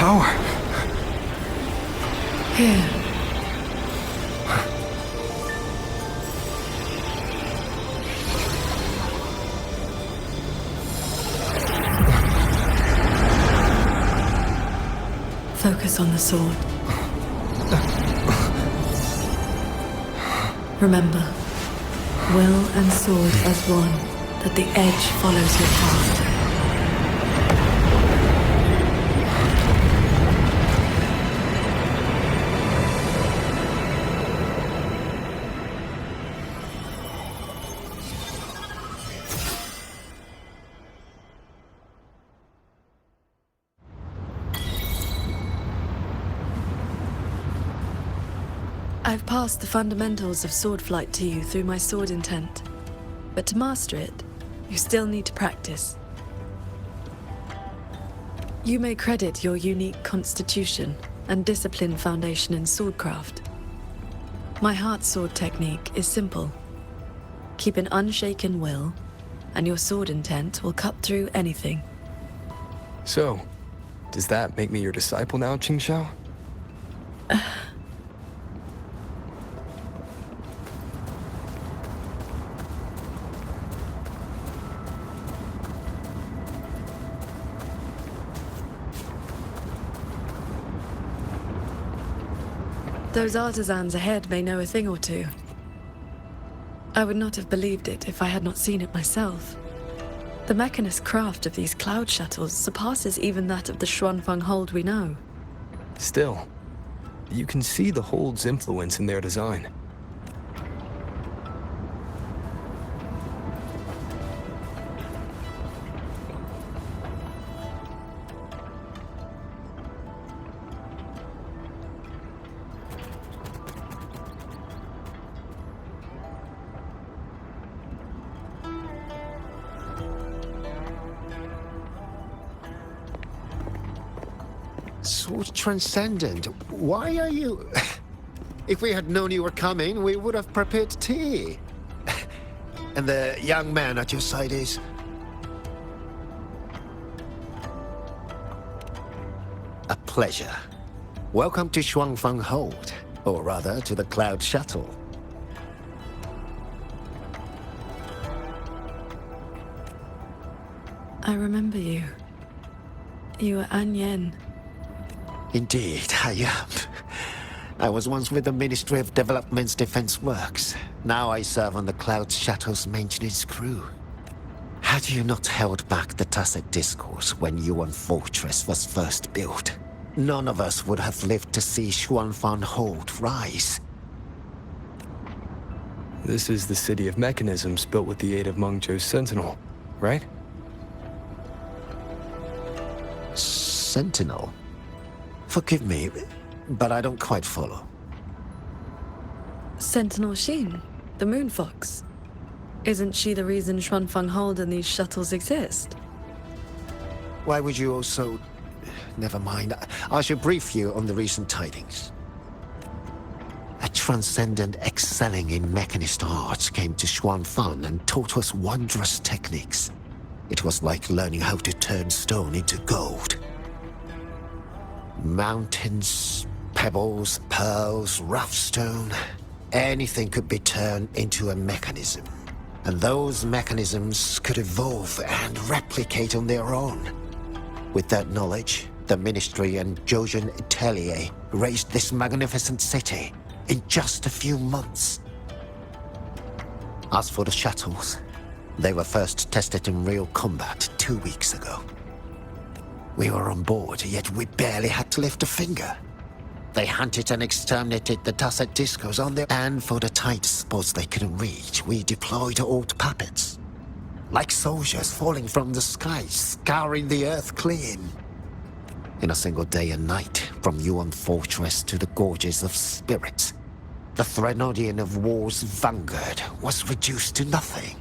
power. Here. Focus on the sword. Remember, will and sword as one, that the edge follows your path. I've passed the fundamentals of sword flight to you through my sword intent. But to master it, you still need to practice. You may credit your unique constitution and disciplined foundation in swordcraft. My heart sword technique is simple. Keep an unshaken will, and your sword intent will cut through anything. So, does that make me your disciple now, Qingxiao? Those artisans ahead may know a thing or two. I would not have believed it if I had not seen it myself. The mechanist craft of these cloud shuttles surpasses even that of the Xuanfeng hold we know. Still, you can see the hold's influence in their design. Sword Transcendent, why are you... If we had known you were coming, we would have prepared tea. And the young man at your side is... A pleasure. Welcome to Xuanfeng Hold, or rather, to the Cloud Shuttle. I remember you. You were An Yen. Indeed, I am. I was once with the Ministry of Development's Defense Works. Now I serve on the Cloud Shuttle's maintenance crew. Had you not held back the tacit discourse when Yuan Fortress was first built, none of us would have lived to see Xuanfeng Hold rise. This is the city of mechanisms built with the aid of Mengzhou's Sentinel, right? Sentinel? Forgive me, but I don't quite follow. Sentinel Xin, the Moon Fox. Isn't she the reason Xuanfeng Hold and these shuttles exist? Why would you also... Never mind. I should brief you on the recent tidings. A transcendent excelling in mechanist arts came to Xuanfeng and taught us wondrous techniques. It was like learning how to turn stone into gold. Mountains, pebbles, pearls, rough stone. Anything could be turned into a mechanism. And those mechanisms could evolve and replicate on their own. With that knowledge, the Ministry and Zhouzhen Atelier raised this magnificent city in just a few months. As for the shuttles, they were first tested in real combat 2 weeks ago. We were on board, yet we barely had to lift a finger. They hunted and exterminated the tacet discos on their... And for the tight spots they couldn't reach, we deployed old puppets. Like soldiers falling from the sky, scouring the earth clean. In a single day and night, from Yuan Fortress to the Gorges of Spirits, the Threnodian of War's vanguard was reduced to nothing.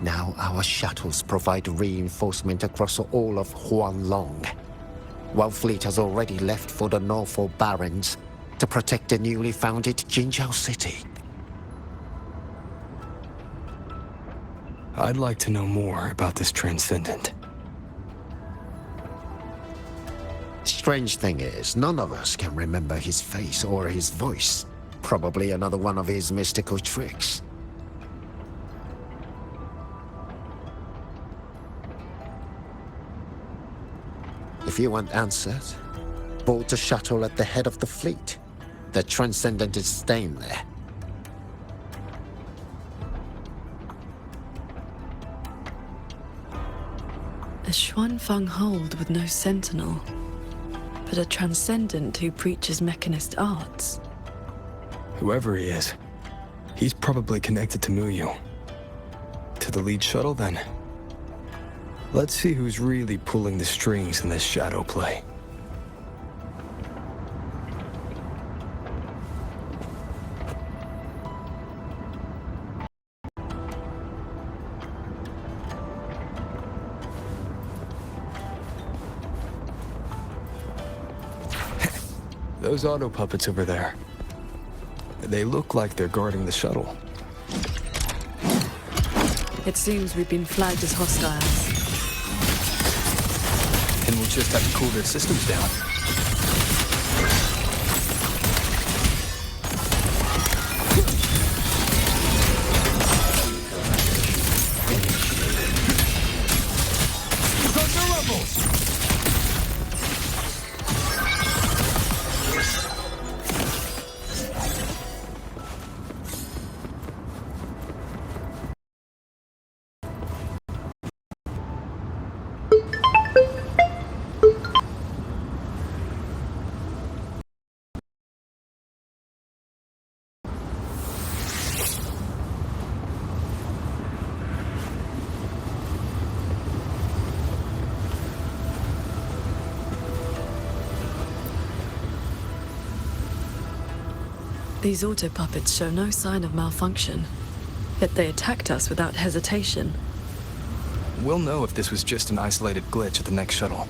Now our shuttles provide reinforcement across all of Huanglong. One fleet has already left for the Norfolk Barrens to protect the newly founded Jinzhou city. I'd like to know more about this Transcendent. Strange thing is, none of us can remember his face or his voice. Probably another one of his mystical tricks. If you want answers, board the shuttle at the head of the fleet. The Transcendent is staying there. A Xuanfeng hold with no sentinel, but a Transcendent who preaches mechanist arts. Whoever he is, he's probably connected to Muyu. To the lead shuttle, then. Let's see who's really pulling the strings in this shadow play. Those auto puppets over there. They look like they're guarding the shuttle. It seems we've been flagged as hostiles. And we'll just have to cool their systems down. These auto puppets show no sign of malfunction, yet they attacked us without hesitation. We'll know if this was just an isolated glitch at the next shuttle.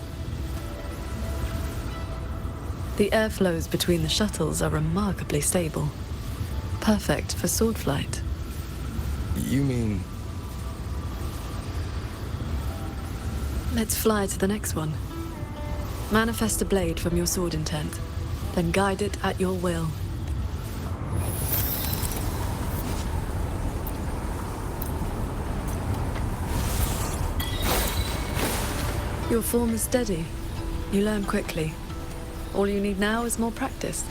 The airflows between the shuttles are remarkably stable. Perfect for sword flight. You mean... Let's fly to the next one. Manifest a blade from your sword intent, then guide it at your will. Your form is steady. You learn quickly. All you need now is more practice.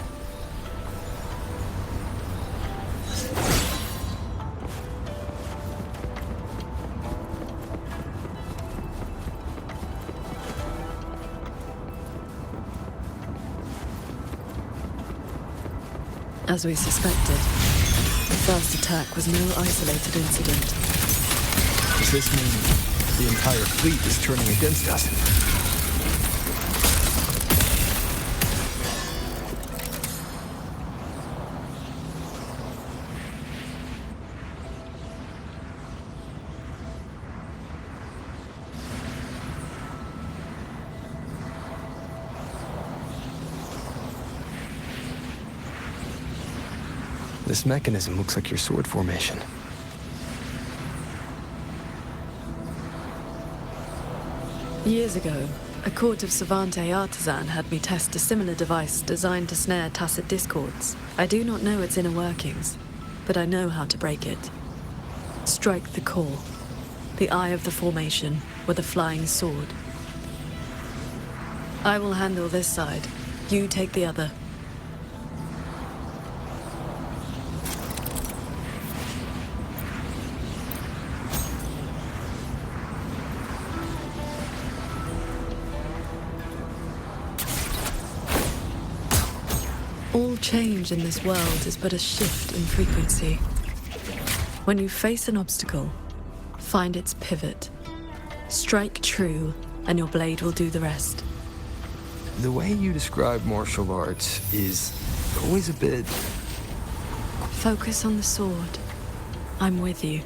As we suspected, the first attack was no isolated incident. Does this mean the entire fleet is turning against us? This mechanism looks like your sword formation. Years ago, a court of Savante artisan had me test a similar device designed to snare tacit discords. I do not know its inner workings, but I know how to break it. Strike the core, the eye of the formation, with a flying sword. I will handle this side. You take the other. All change in this world is but a shift in frequency. When you face an obstacle, find its pivot. Strike true, and your blade will do the rest. The way you describe martial arts is always a bit... Focus on the sword. I'm with you.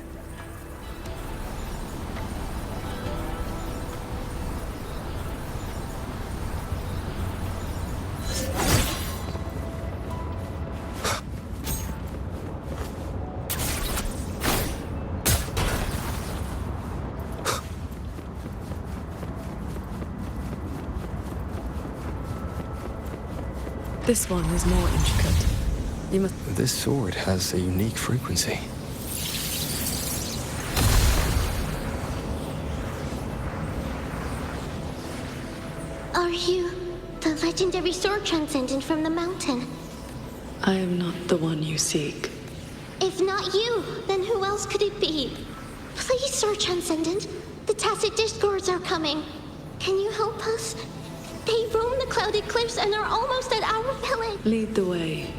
This one is more intricate. You must... This sword has a unique frequency. Are you the legendary sword transcendent from the mountain? I am not the one you seek. If not you, then who else could it be? Please, Sword Transcendent. The Tacit Discords are coming. Can you help us? They roam the clouded cliffs and are almost at our village. Lead the way.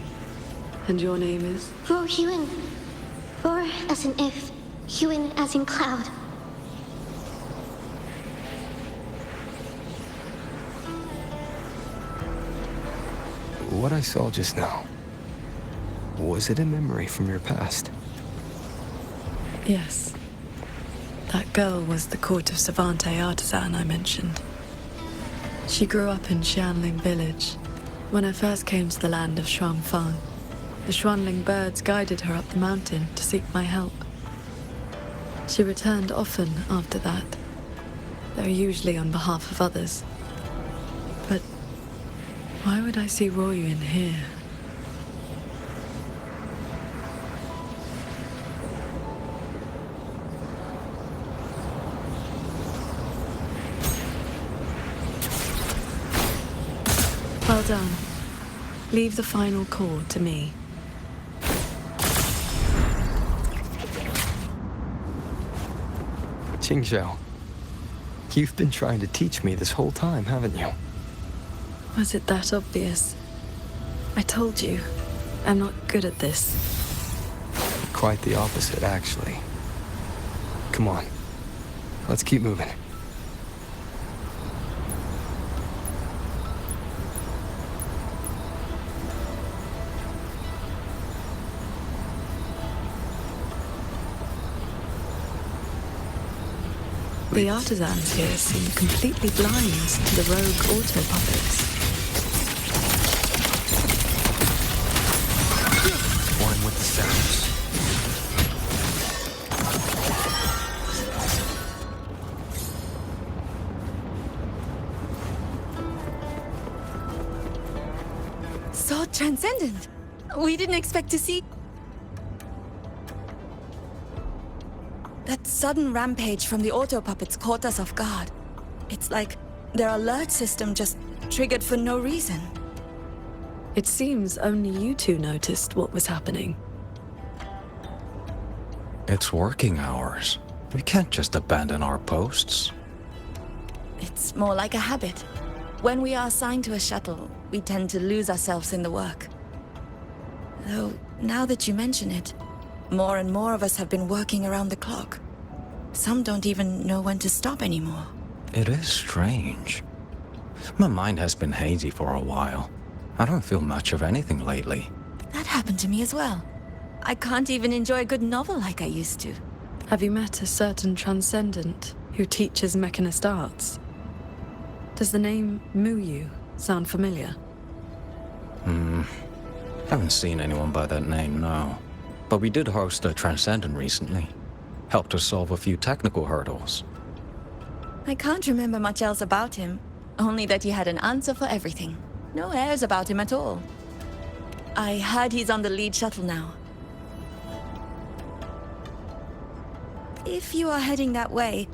And your name is? Roar Huan. Roar as in if, Huan as in cloud. What I saw just now, was it a memory from your past? Yes. That girl was the court of Savante artisan I mentioned. She grew up in Xianling village. When I first came to the land of Shuangfang, the Xuanling birds guided her up the mountain to seek my help. She returned often after that, though usually on behalf of others. But why would I see Royuin here? Well done. Leave the final call to me. Qingxiao, you've been trying to teach me this whole time, haven't you? Was it that obvious? I told you, I'm not good at this. Quite the opposite, actually. Come on, let's keep moving. The artisans here seem completely blind to the rogue auto puppets. One with the sounds. Sword Transcendent! We didn't expect to see... That sudden rampage from the auto puppets caught us off guard. It's like their alert system just triggered for no reason. It seems only you two noticed what was happening. It's working hours. We can't just abandon our posts. It's more like a habit. When we are assigned to a shuttle, we tend to lose ourselves in the work. Though, now that you mention it, more and more of us have been working around the clock. Some don't even know when to stop anymore. It is strange. My mind has been hazy for a while. I don't feel much of anything lately. That happened to me as well. I can't even enjoy a good novel like I used to. Have you met a certain transcendent who teaches mechanist arts? Does the name Muyu sound familiar? Haven't seen anyone by that name, no. But we did host a Transcendent recently. Helped us solve a few technical hurdles. I can't remember much else about him, only that he had an answer for everything. No airs about him at all. I heard he's on the lead shuttle now. If you are heading that way,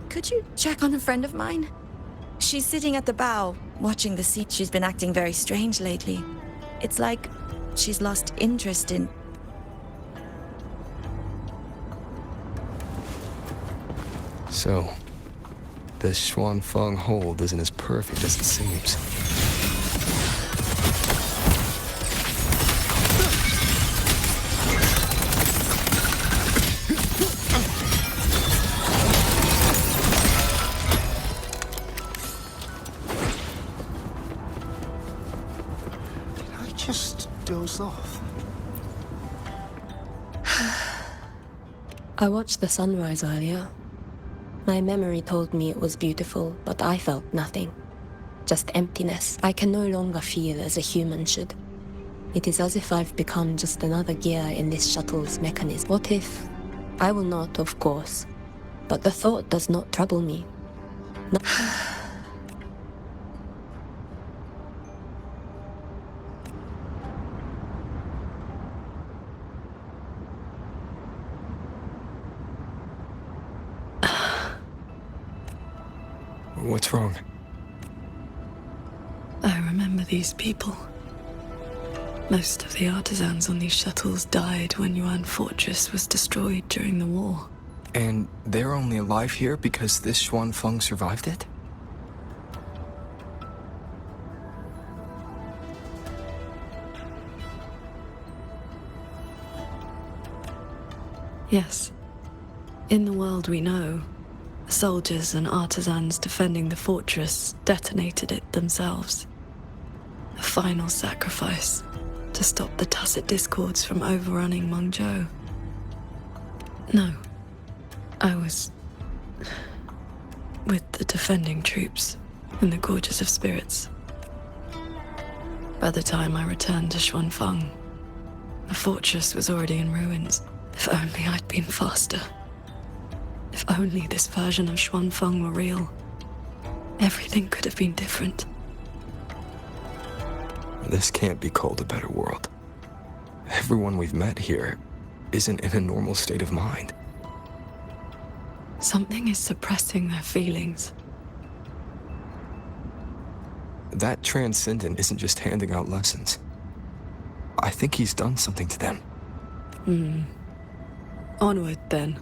could you check on a friend of mine? She's sitting at the bow, watching the sea. She's been acting very strange lately. It's like she's lost interest in... So, this Xuanfeng hold isn't as perfect as it seems. Did I just doze off? I watched the sunrise earlier. My memory told me it was beautiful, but I felt nothing. Just emptiness I can no longer feel as a human should. It is as if I've become just another gear in this shuttle's mechanism. What if? I will not, of course. But the thought does not trouble me. What's wrong? I remember these people. Most of the artisans on these shuttles died when Yuan Fortress was destroyed during the war. And they're only alive here because this Xuanfeng survived it? Yes. In the world we know, the soldiers and artisans defending the fortress detonated it themselves. A final sacrifice to stop the tacit discords from overrunning Mengzhou. No. I was with the defending troops in the Gorges of Spirits. By the time I returned to Xuanfeng, the fortress was already in ruins. If only I'd been faster. If only this version of Xuanfeng were real. Everything could have been different. This can't be called a better world. Everyone we've met here isn't in a normal state of mind. Something is suppressing their feelings. That Transcendent isn't just handing out lessons. I think he's done something to them. Onward, then.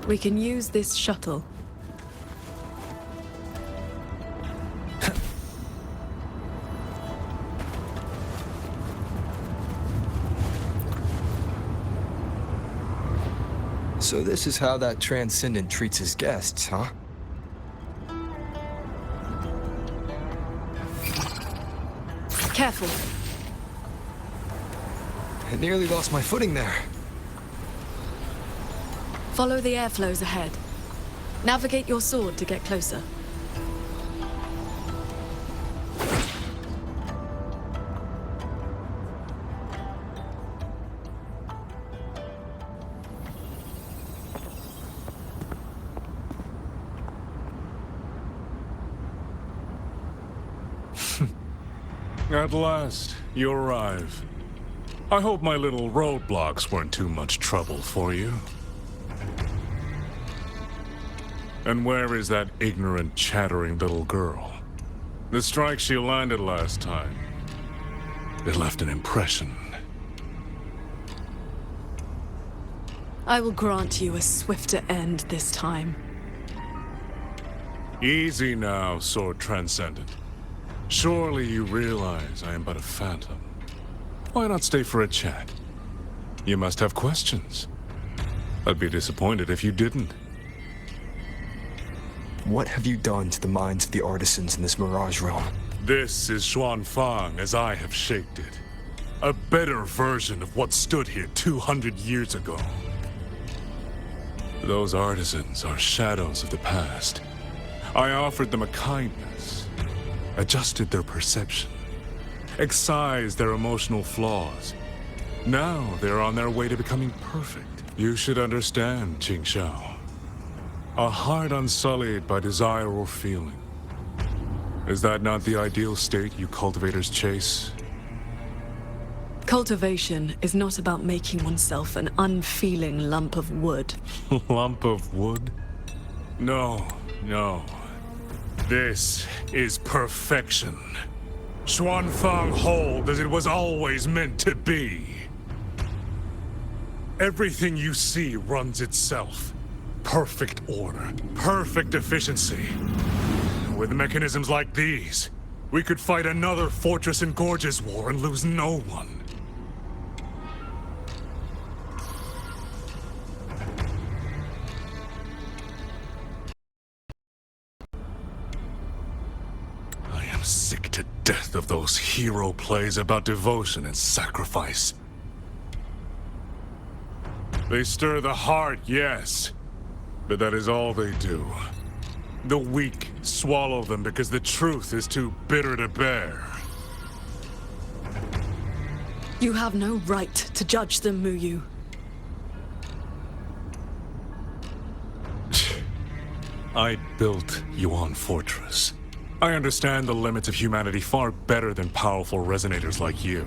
We can use this shuttle. So this is how that Transcendent treats his guests, huh? Careful. I nearly lost my footing there. Follow the airflows ahead. Navigate your sword to get closer. At last, you arrive. I hope my little roadblocks weren't too much trouble for you. And where is that ignorant, chattering little girl? The strike she landed last time. It left an impression. I will grant you a swifter end this time. Easy now, Sword Transcendent. Surely you realize I am but a phantom. Why not stay for a chat? You must have questions. I'd be disappointed if you didn't. What have you done to the minds of the artisans in this Mirage realm? This is Xuanfeng as I have shaped it. A better version of what stood here 200 years ago. Those artisans are shadows of the past. I offered them a kindness, adjusted their perception, excised their emotional flaws. Now they're on their way to becoming perfect. You should understand, Qingxiao. A heart unsullied by desire or feeling. Is that not the ideal state you cultivators chase? Cultivation is not about making oneself an unfeeling lump of wood. Lump of wood? No, no. This is perfection. Xuanfeng hold as it was always meant to be. Everything you see runs itself. Perfect order, perfect efficiency. With mechanisms like these, we could fight another Fortress and Gorges war and lose no one. I am sick to death of those hero plays about devotion and sacrifice. They stir the heart, yes, but that is all they do. The weak swallow them because the truth is too bitter to bear. You have no right to judge them, Muyu. I built Yuan Fortress. I understand the limits of humanity far better than powerful resonators like you.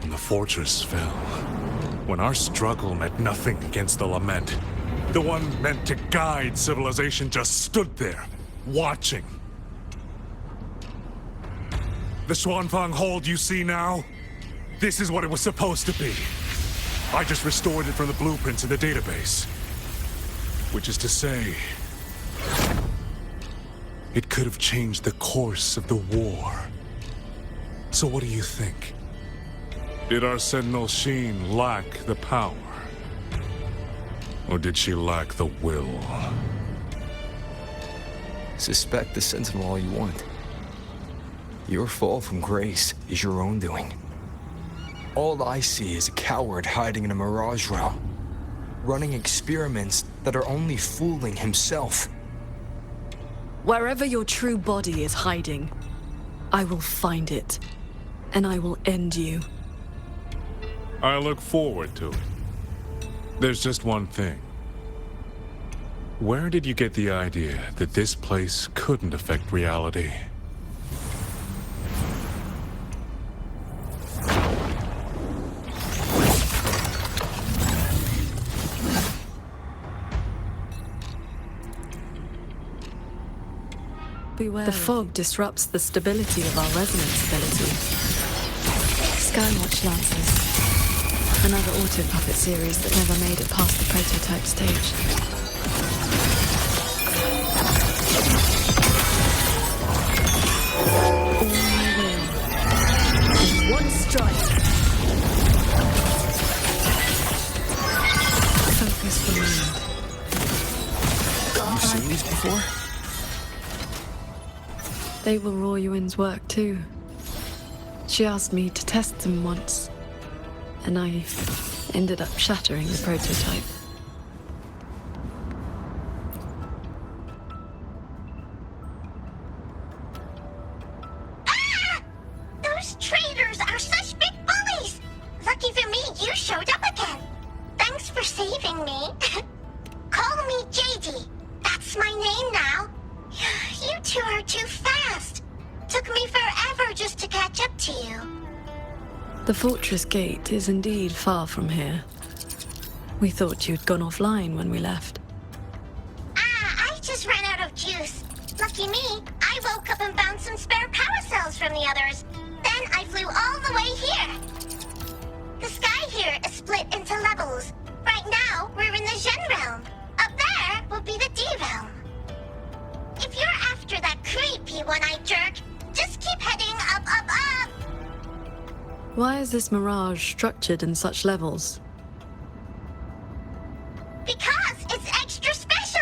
When the fortress fell, when our struggle meant nothing against the lament, the one meant to guide civilization just stood there, watching. The Xuanfang hold you see now? This is what it was supposed to be. I just restored it from the blueprints in the database. Which is to say, it could have changed the course of the war. So what do you think? Did our Sentinel Sheen lack the power? Or did she lack the will? Suspect the Sentinel all you want. Your fall from grace is your own doing. All I see is a coward hiding in a mirage realm, running experiments that are only fooling himself. Wherever your true body is hiding, I will find it, and I will end you. I look forward to it. There's just one thing. Where did you get the idea that this place couldn't affect reality? Beware. The fog disrupts the stability of our resonance ability. Skywatch Lancers. Another auto puppet series that never made it past the prototype stage. All I will is one strike. Focus the mind. You've seen these before? They were Royuin's work too. She asked me to test them once, and I ended up shattering the prototype. Ah! Those traitors are such big bullies! Lucky for me, you showed up again. Thanks for saving me. Call me JD. That's my name now. You two are too fast. Took me forever just to catch up to you. The fortress gate is indeed far from here. We thought you'd gone offline when we left. I just ran out of juice. Lucky me, I woke up and found some spare power cells from the others. Then I flew all the way here. The sky here is split into levels. Right now, we're in the Zhen realm. Up there will be the D realm. If you're after that creepy one-eyed jerk, just keep heading up, up, up! Why is this mirage structured in such levels? Because it's extra special!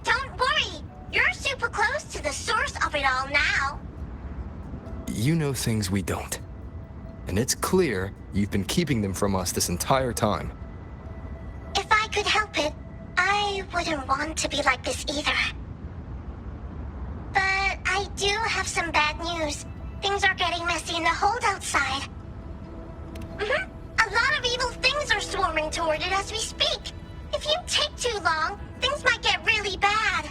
Don't worry, you're super close to the source of it all now. You know things we don't. And it's clear you've been keeping them from us this entire time. If I could help it, I wouldn't want to be like this either. But I do have some bad news. Things are getting messy in the hold outside. A lot of evil things are swarming toward it as we speak. If you take too long, things might get really bad.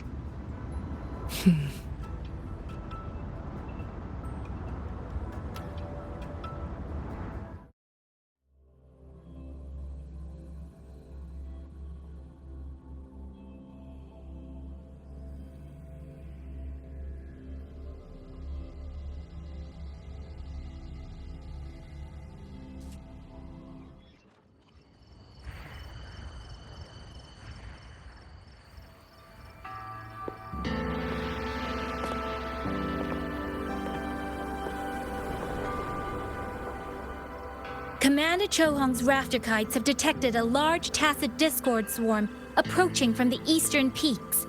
Commander Chohong's rafter kites have detected a large tacit discord swarm approaching from the eastern peaks.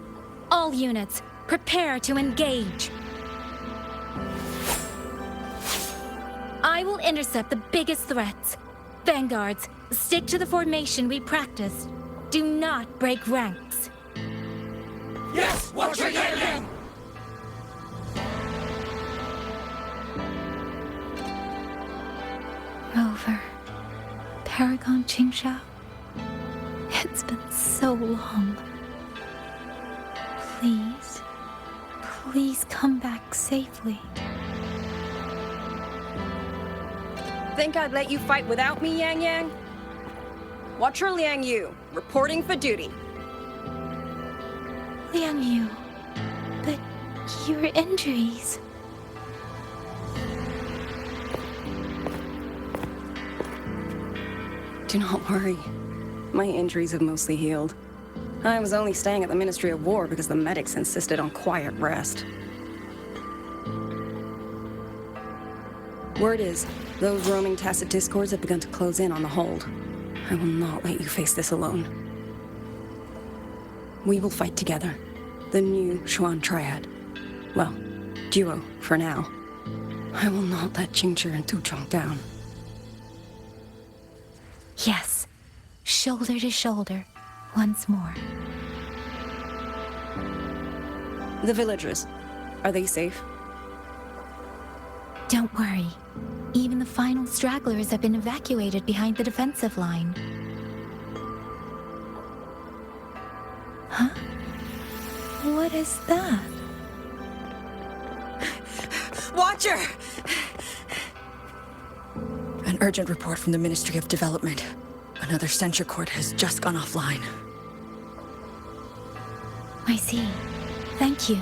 All units, prepare to engage. I will intercept the biggest threats. Vanguards, stick to the formation we practiced. Do not break ranks. Yes, what's your name? Qingshao. It's been so long. Please, please come back safely. Think I'd let you fight without me, Yang Yang? Watcher Liang Yu, reporting for duty. Liang Yu, but your injuries... Do not worry. My injuries have mostly healed. I was only staying at the Ministry of War because the medics insisted on quiet rest. Word is, those roaming tacit discords have begun to close in on the hold. I will not let you face this alone. We will fight together. The new Xuan Triad. Well, duo, for now. I will not let Qingzhi and Tuchong down. Yes, shoulder to shoulder, once more. The villagers, are they safe? Don't worry. Even the final stragglers have been evacuated behind the defensive line. Huh? What is that? Watcher! An urgent report from the Ministry of Development. Another censure court has just gone offline. I see. Thank you.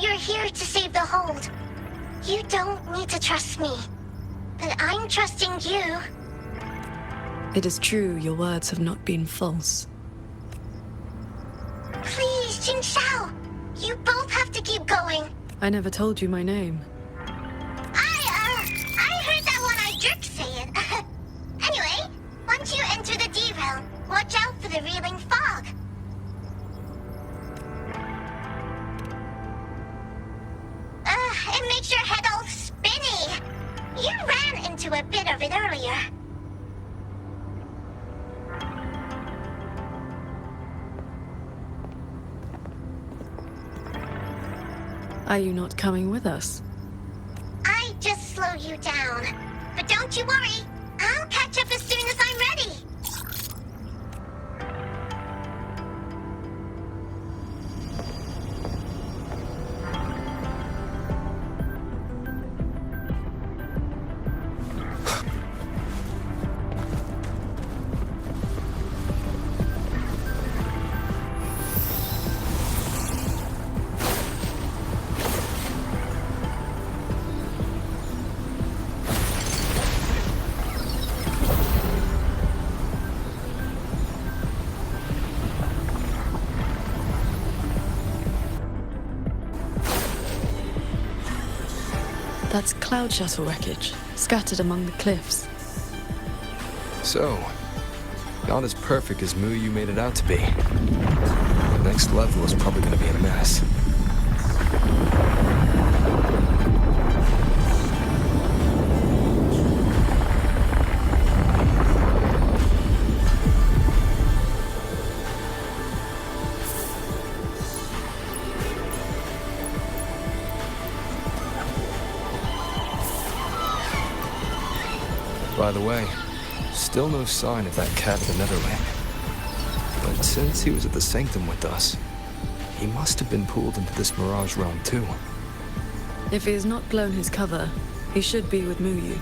You're here to save the hold. You don't need to trust me. But I'm trusting you. It is true your words have not been false. Please, Qingshao. You both have to keep going. I never told you my name. I heard that one-eyed jerk say it. Anyway, once you enter the D-realm, watch out for the reeling fog. It makes your head all spinny. You ran into a bit of it earlier. Are you not coming with us? I just slow you down. But don't you worry. I'll catch up as soon as I'm ready. That's cloud shuttle wreckage, scattered among the cliffs. So, not as perfect as Muyu made it out to be. The next level is probably gonna be a mess. By the way, still no sign of that cat in the Netherland. But since he was at the Sanctum with us, he must have been pulled into this Mirage realm too. If he has not blown his cover, he should be with Muyu.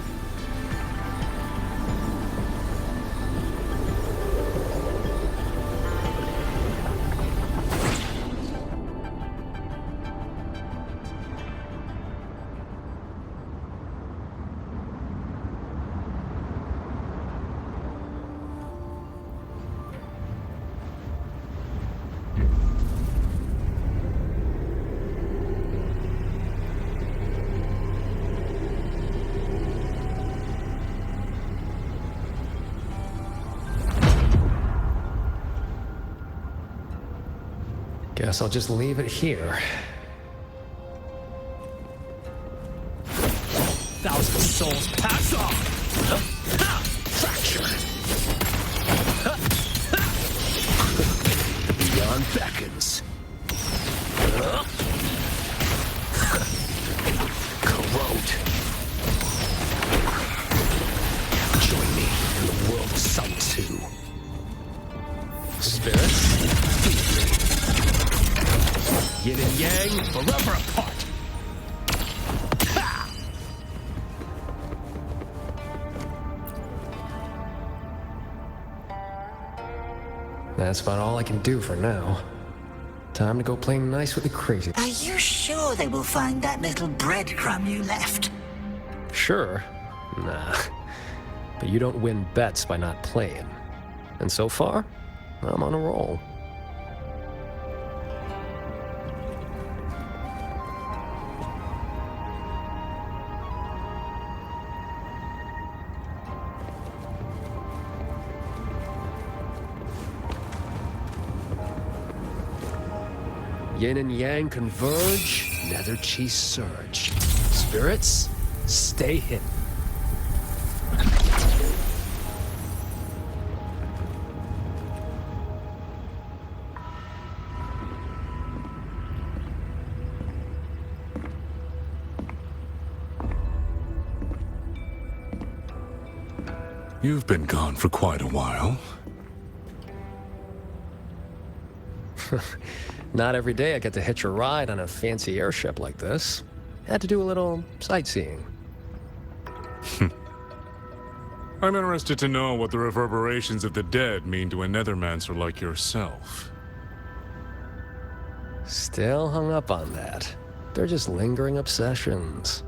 Guess I'll just leave it here. 1,000 souls pass on! Fracture! The beyond beckons. Corrode. Join me in the world of Sun 2. Spirits, feed me. Yin and Yang, forever apart. That's about all I can do for now. Time to go play nice with the crazy. Are you sure they will find that little breadcrumb you left? Sure. Nah. But you don't win bets by not playing. And so far, I'm on a roll. Yin and Yang converge, nether chi surge. Spirits, stay hidden. You've been gone for quite a while. Not every day I get to hitch a ride on a fancy airship like this. Had to do a little sightseeing. I'm interested to know what the reverberations of the dead mean to a Nethermancer like yourself. Still hung up on that. They're just lingering obsessions.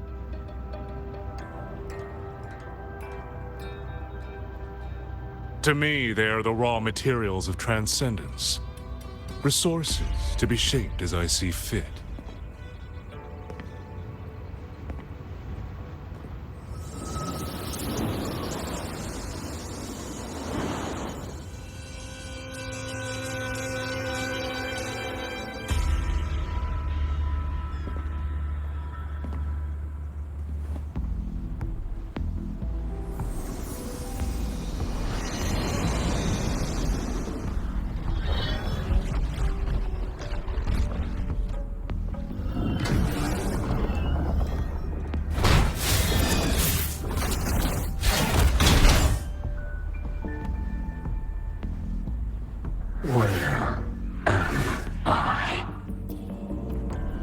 To me, they are the raw materials of transcendence. Resources to be shaped as I see fit.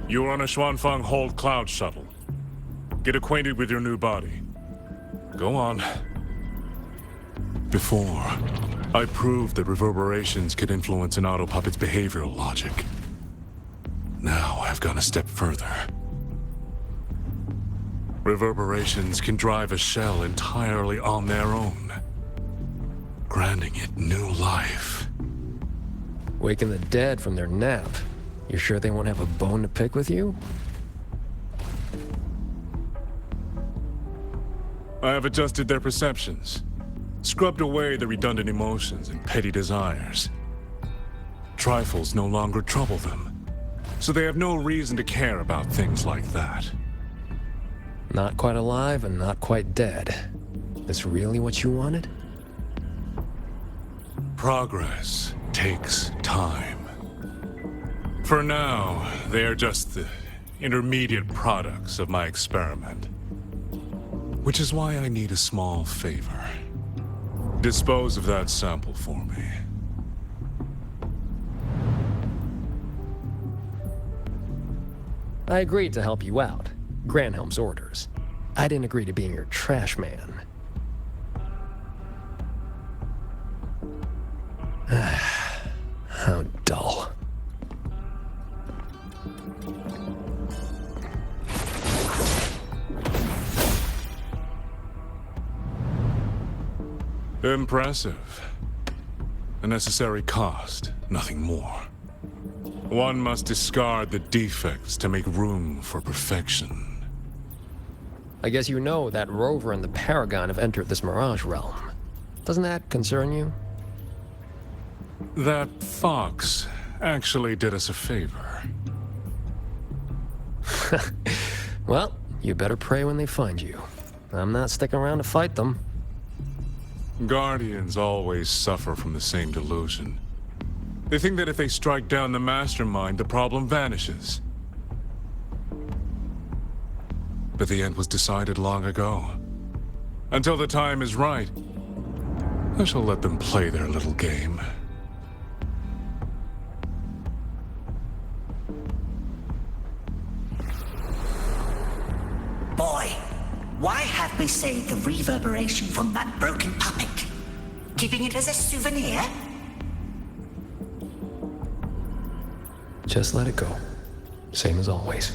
You're on a Xuanfeng Hold Cloud shuttle. Get acquainted with your new body. Go on. Before, I proved that reverberations could influence an autopuppet's behavioral logic. Now I've gone a step further. Reverberations can drive a shell entirely on their own, granting it new life. Waking the dead from their nap. You sure they won't have a bone to pick with you? I have adjusted their perceptions, scrubbed away the redundant emotions and petty desires. Trifles no longer trouble them, so they have no reason to care about things like that. Not quite alive and not quite dead. This really what you wanted? Progress takes time. For now, they are just the intermediate products of my experiment. Which is why I need a small favor. Dispose of that sample for me. I agreed to help you out. Granhelm's orders. I didn't agree to being your trash man. How dull. Impressive. A necessary cost, nothing more. One must discard the defects to make room for perfection. I guess you know that Rover and the Paragon have entered this Mirage realm. Doesn't that concern you? That fox actually did us a favor. Well, you better pray when they find you. I'm not sticking around to fight them. Guardians always suffer from the same delusion. They think that if they strike down the mastermind, the problem vanishes. But the end was decided long ago. Until the time is right, I shall let them play their little game. Boy, why have we saved the reverberation from that broken puppet? Keeping it as a souvenir? Just let it go. Same as always.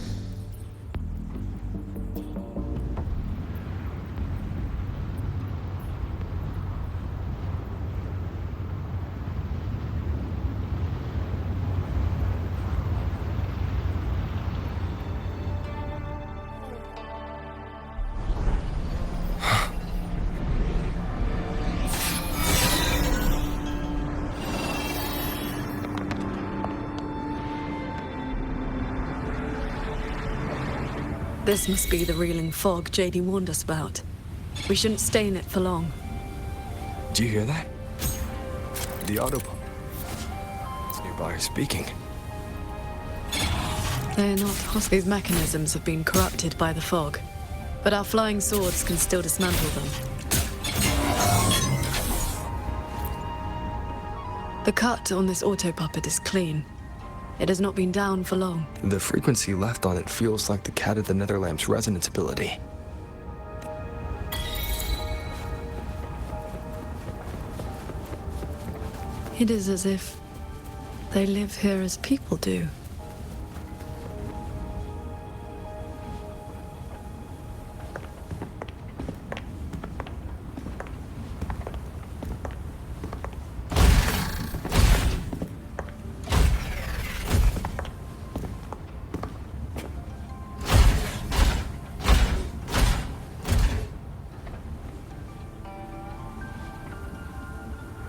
This must be the reeling fog JD warned us about. We shouldn't stay in it for long. Do you hear that? The auto pump. It's nearby speaking. They're not hostile. These mechanisms have been corrupted by the fog, but our flying swords can still dismantle them. The cut on this auto puppet is clean. It has not been down for long. The frequency left on it feels like the cat of the Netherlamp's resonance ability. It is as if they live here as people do.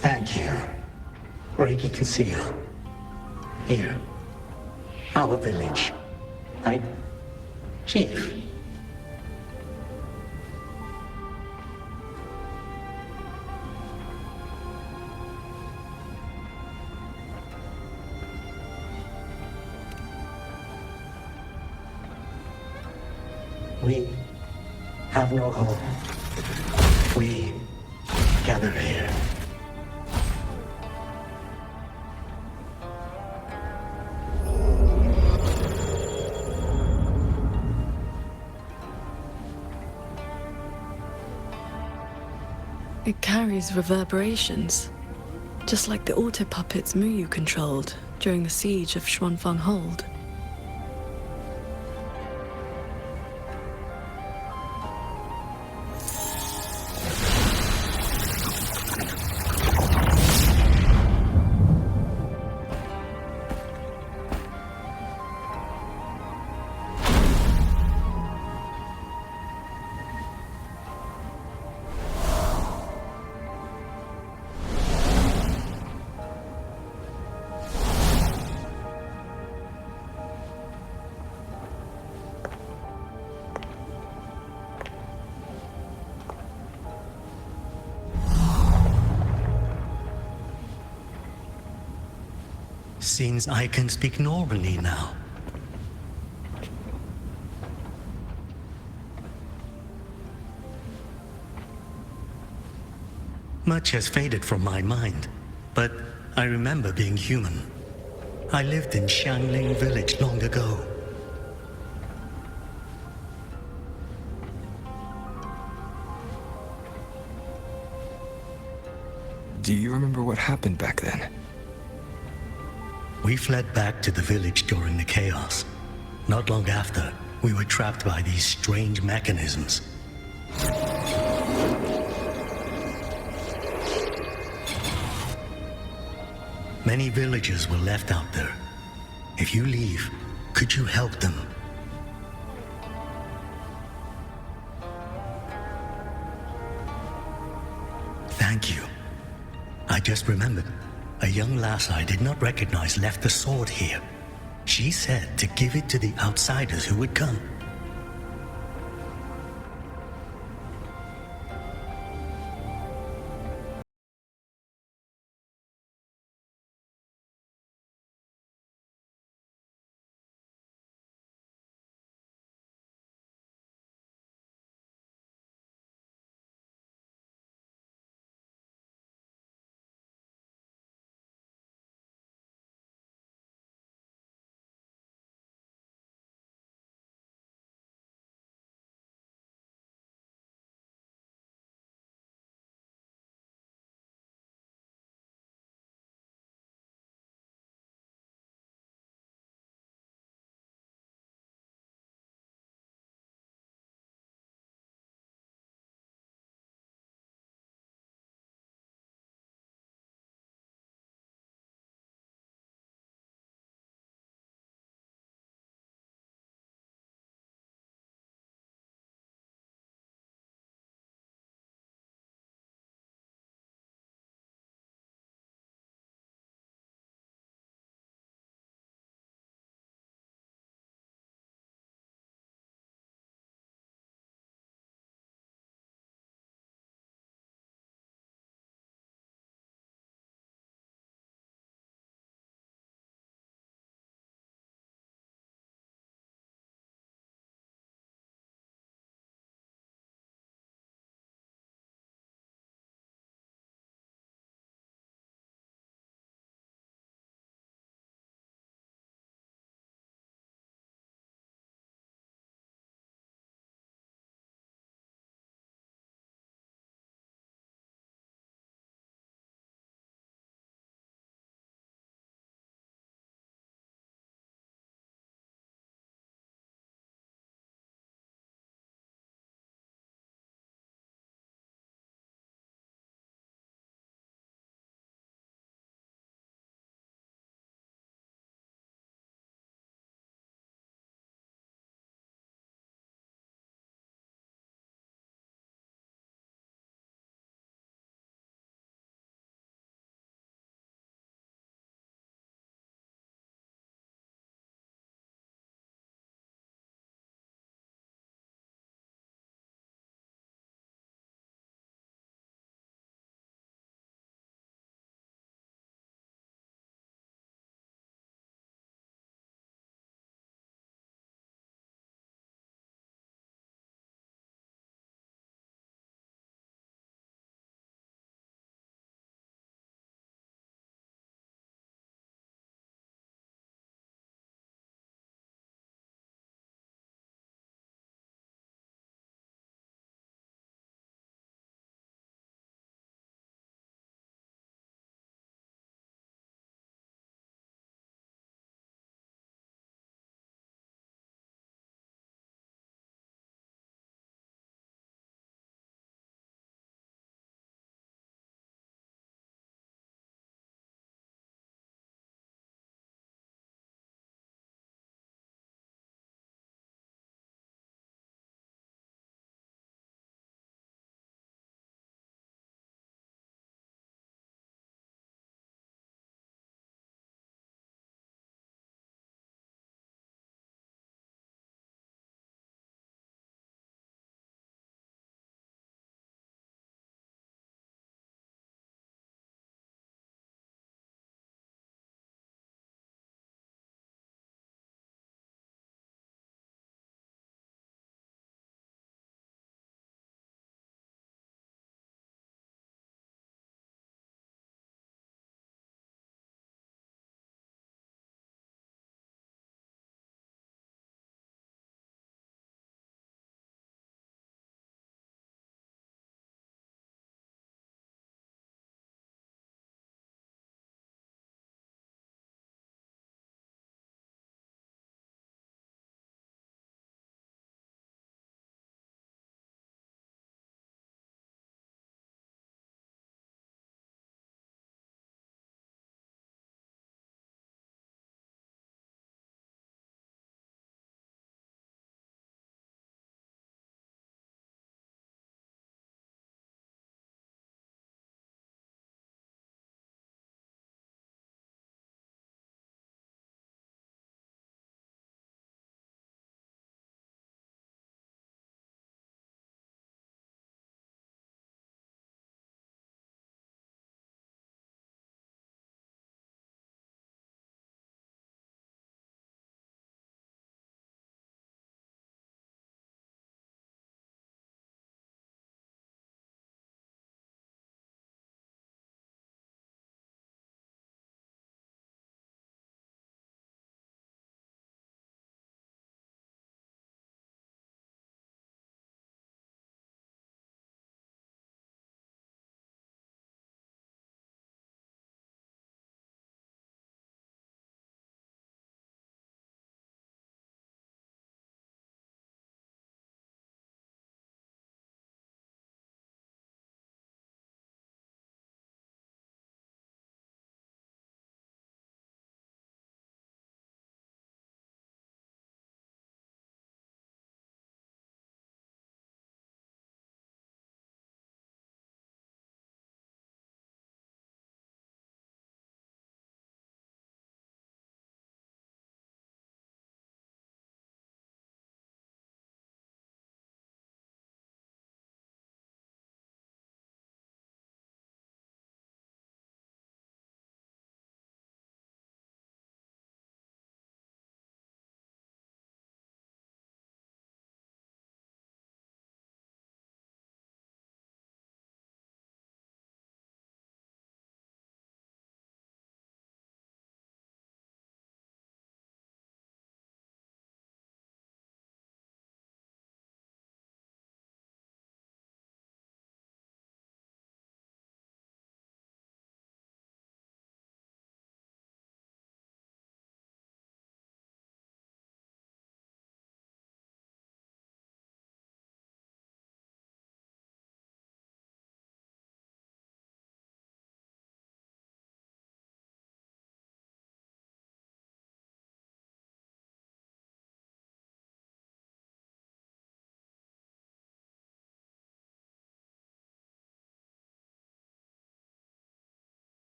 Thank you. Great to see you. Here. Our village. Right? Chief. We have no home. We gather here. It carries reverberations, just like the auto puppets Muyu controlled during the siege of Xuanfang Hold. Seems I can speak normally now. Much has faded from my mind, but I remember being human. I lived in Xiangling village long ago. Do you remember what happened back then? We fled back to the village during the chaos. Not long after, we were trapped by these strange mechanisms. Many villagers were left out there. If you leave, could you help them? Thank you. I just remembered. A young lass I did not recognize left the sword here. She said to give it to the outsiders who would come.